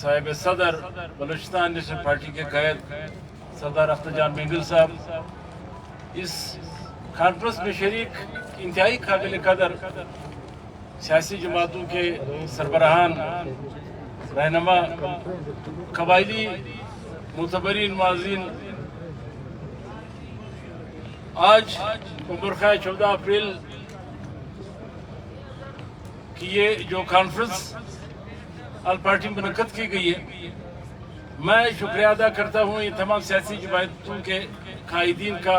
صاحب صدر Balochistan national party کے قائد سردار اختر جان مینگل صاحب اس کانفرنس میں شریک انتہائی قابل قدر سیاسی جماعتوں کے سربراہان، رہنما، قبائلی معتبرین، معززین، آج برخہ 14 اپریل کی یہ جو کانفرنس پارٹی منعقد کی گئی ہے، میں شکریہ ادا کرتا ہوں یہ تمام سیاسی جماعتوں کے قائدین کا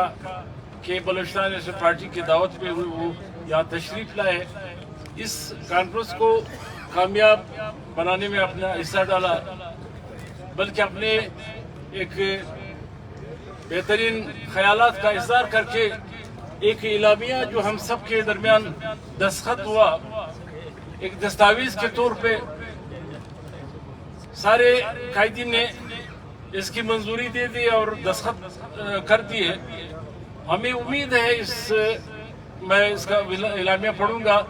کہ بلوچستان نیشنل پارٹی کی دعوت پہ وہ یہاں تشریف لائے، اس کانفرنس کو کامیاب بنانے میں اپنا حصہ ڈالا، بلکہ اپنے ایک بہترین خیالات کا اظہار کر کے ایک اعلامیہ جو ہم سب کے درمیان دستخط ہوا، ایک دستاویز کے طور پہ سارے قائدین نے اس کی منظوری دے دی اور دستخط کر دیے۔ ہمیں امید ہے میں اس کا اعلامیہ پڑھوں گا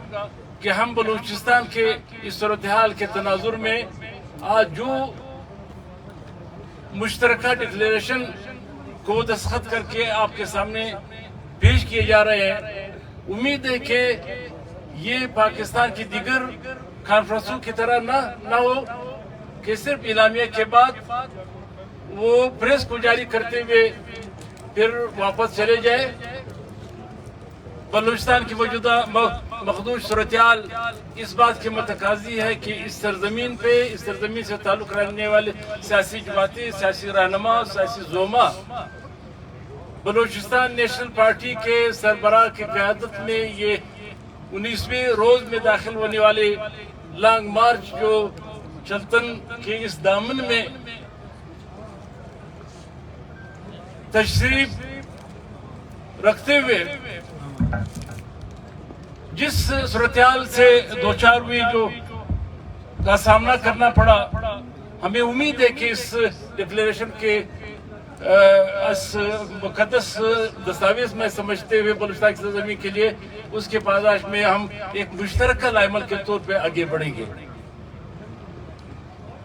کہ ہم بلوچستان کے اس صورتحال کے تناظر میں آج جو مشترکہ ڈکلیریشن کو دستخط کر کے آپ کے سامنے پیش کیے جا رہے ہیں، امید ہے کہ یہ پاکستان کی دیگر کانفرنسوں کی طرح نہ ہو کہ صرف اعلامیہ کے بعد وہ پریس کو جاری کرتے ہوئے پھر واپس چلے جائے۔ بلوچستان کی موجودہ مخدوش صورتحال اس بات کی متقاضی ہے کہ اس سرزمین سے تعلق رکھنے والے سیاسی جماعتیں، سیاسی رہنما، سیاسی زعما بلوچستان نیشنل پارٹی کے سربراہ کی قیادت میں یہ 19ویں روز میں داخل ہونے والے لانگ مارچ جو چلتن کے اس دامن میں تشریف رکھتے ہوئے جس صورتحال سے دوچار ہوئی جو کا سامنا کرنا پڑا، ہمیں امید ہے کہ اس ڈکلیریشن کے اس مقدس دستاویز میں سمجھتے ہوئے بلوچستان کی سرزمین کے لیے اس کے پاداش میں ہم ایک مشترکہ عمل کے طور پہ آگے بڑھیں گے۔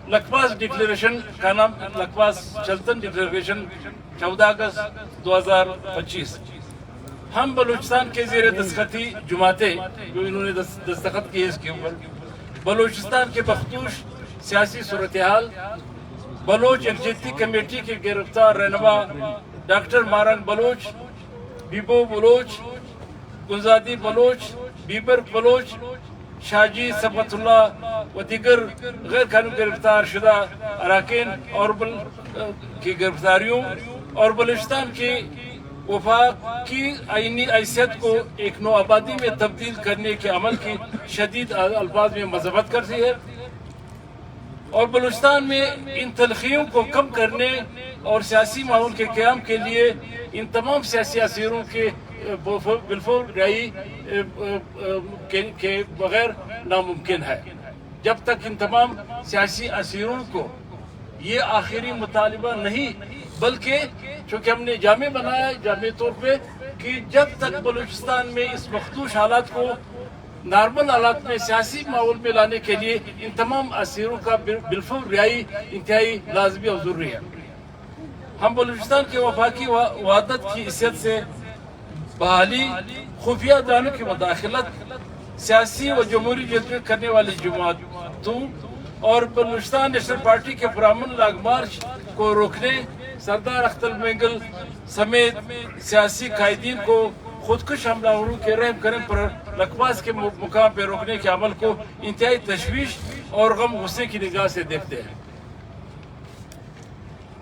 لکھپاس ڈکلیریشن کا نام لکھپاس چلتن ڈکلیریشن 14 اگست 2025۔ ہم بلوچستان کے زیر دستخطی جماعتیں جو انہوں نے دستخط کی ہے اس کے اوپر بلوچستان کے مخدوش سیاسی صورتحال، بلوچ یکجہتی کمیٹی کے گرفتار رہنما ڈاکٹر مارنگ بلوچ، بیبو بلوچ، گلزادی بلوچ، بیبر بلوچ، شاجی صفت اللہ و دیگر غیر قانونی گرفتار شدہ اراکین اور کی گرفتاریوں اور بلوچستان کی وفاقی آئینی حیثیت کو ایک نو آبادی میں تبدیل کرنے کے عمل کی شدید الفاظ میں مذمت کرتی ہے، اور بلوچستان میں ان تلخیوں کو کم کرنے اور سیاسی ماحول کے قیام کے لیے ان تمام سیاسی اسیروں کے بالفور رہائی کے بغیر ناممکن ہے۔ جب تک ان تمام سیاسی اسیروں کو یہ آخری مطالبہ نہیں، بلکہ چونکہ ہم نے جامع بنایا جامع طور پہ کہ جب تک بلوچستان میں اس مخدوش حالات کو نارمل حالات میں سیاسی ماحول میں لانے کے لیے ان تمام اسیروں کا بالفور رہائی انتہائی لازمی اور ضروری ہے۔ ہم بلوچستان کے وفاقی وحدت کی حیثیت سے بحالی، خفیہ اداروں کی مداخلت، سیاسی و جمہوری جدوجہد کرنے والی جماعتوں اور بلوچستان نیشنل پارٹی کے پرامن لانگ مارچ کو روکنے، سردار اختر مینگل سمیت سیاسی قائدین کو خودکش حملہ آوروں کے رحم کرم پر لکھپاس کے مقام پہ روکنے کے عمل کو انتہائی تشویش اور غم غصے کی نگاہ سے دیکھتے ہیں۔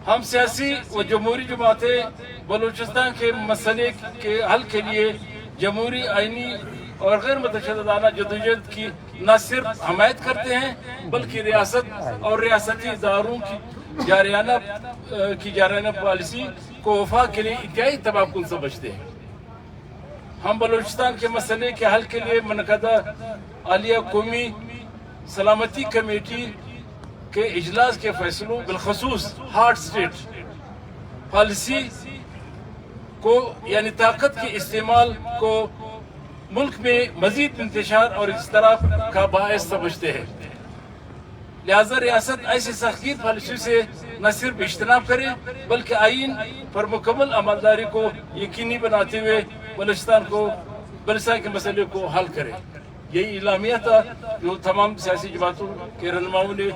ہم سیاسی و جمہوری جماعتیں بلوچستان کے مسئلے کے حل کے لیے جمہوری، آئینی اور غیر متشددانہ جدوجہد کی نہ صرف حمایت کرتے ہیں بلکہ ریاست اور ریاستی اداروں کی جارحانہ پالیسی کو وفاق کے لیے انتہائی تباہ کن سمجھتے ہیں۔ ہم بلوچستان کے مسئلے کے حل کے لیے منعقدہ عالیہ قومی سلامتی کمیٹی کے اجلاس کے فیصلوں بالخصوص ہارڈ اسٹیٹ پالیسی کو یعنی طاقت کے استعمال کو ملک میں مزید انتشار اور اضطراب کا باعث سمجھتے ہیں. لہذا ریاست ایسی سخت پالیسی سے نہ صرف اجتناب کرے بلکہ آئین پر مکمل عملداری کو یقینی بناتے ہوئے بلوچستان کے مسئلے کو حل کرے. یہی اعلامیہ تھا جو تمام سیاسی جماعتوں کے رہنماؤں نے